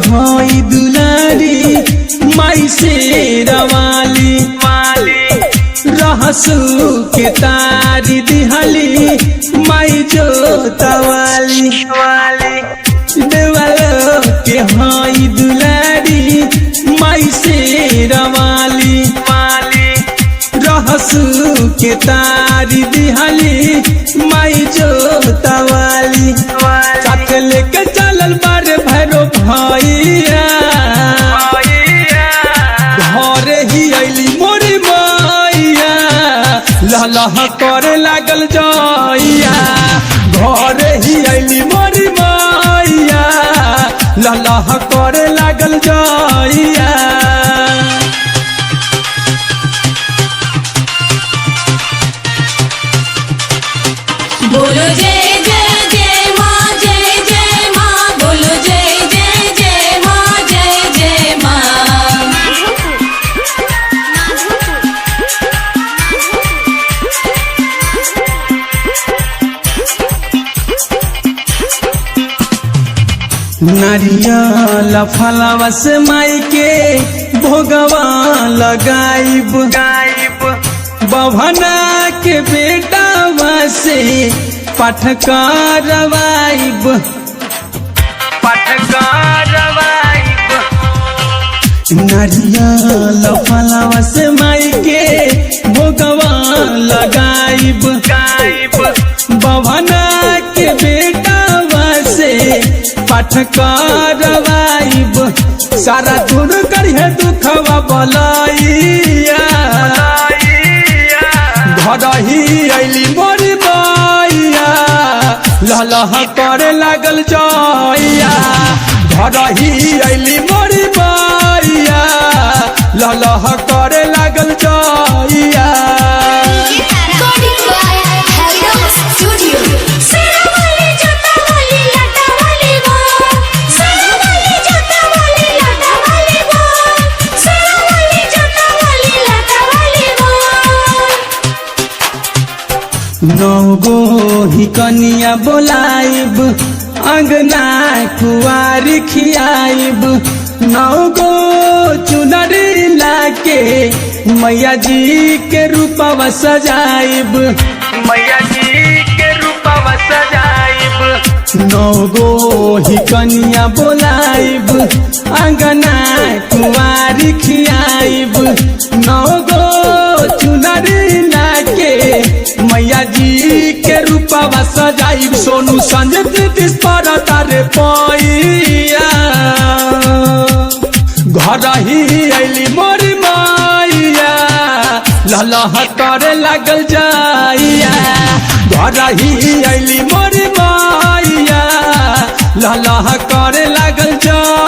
हई दुलारी माई से रवाली रहसू के तारी दिहली माई जोतवाली देवलो के हई दुलारी माई से रवाली रहसू के तारी दिहली माई जोतवाली साथ लेके चलल बारे भैरो भैया घरे ही अइली मोरी मैया लहलह करे लागल जइया घरे ही अइली मोरी मैया लहलह करे लागल जइया बोलो जय जय जय माँ जय माँ बोलो जय जय जय माँ जय माँ नारियल फलवा से माई के भोगवा लगाइब बभना के बेटावा से पाठ करवाइब नारियल फलवा से माई के भोगवा लगाइब बभना के बेटावा से पाठ करवाइब सारा दूर करिए दुखवा बलैया घर ही अइली मोरी मैया लहलह करे लागल जइया घर ही अइली मोरी मैया लहलह करे लागल जइया नौगो ही कनिया बोलाइब अंगना कुआरी खियाइब नौगो चुनरी लाके मैया जी के रूपवा सजाइब नौगो ही कनिया बोलाइब अंगना कुआरी खियाइब नौगो चुनरी लाके मैया जी के रूपवा सजाइब सोनू संजय पर तारे पैया घर ही अइली मोरी मैया लहलह करे लागल जइया घर ही अइली मोरी मैया लहलह करे लागल जइया।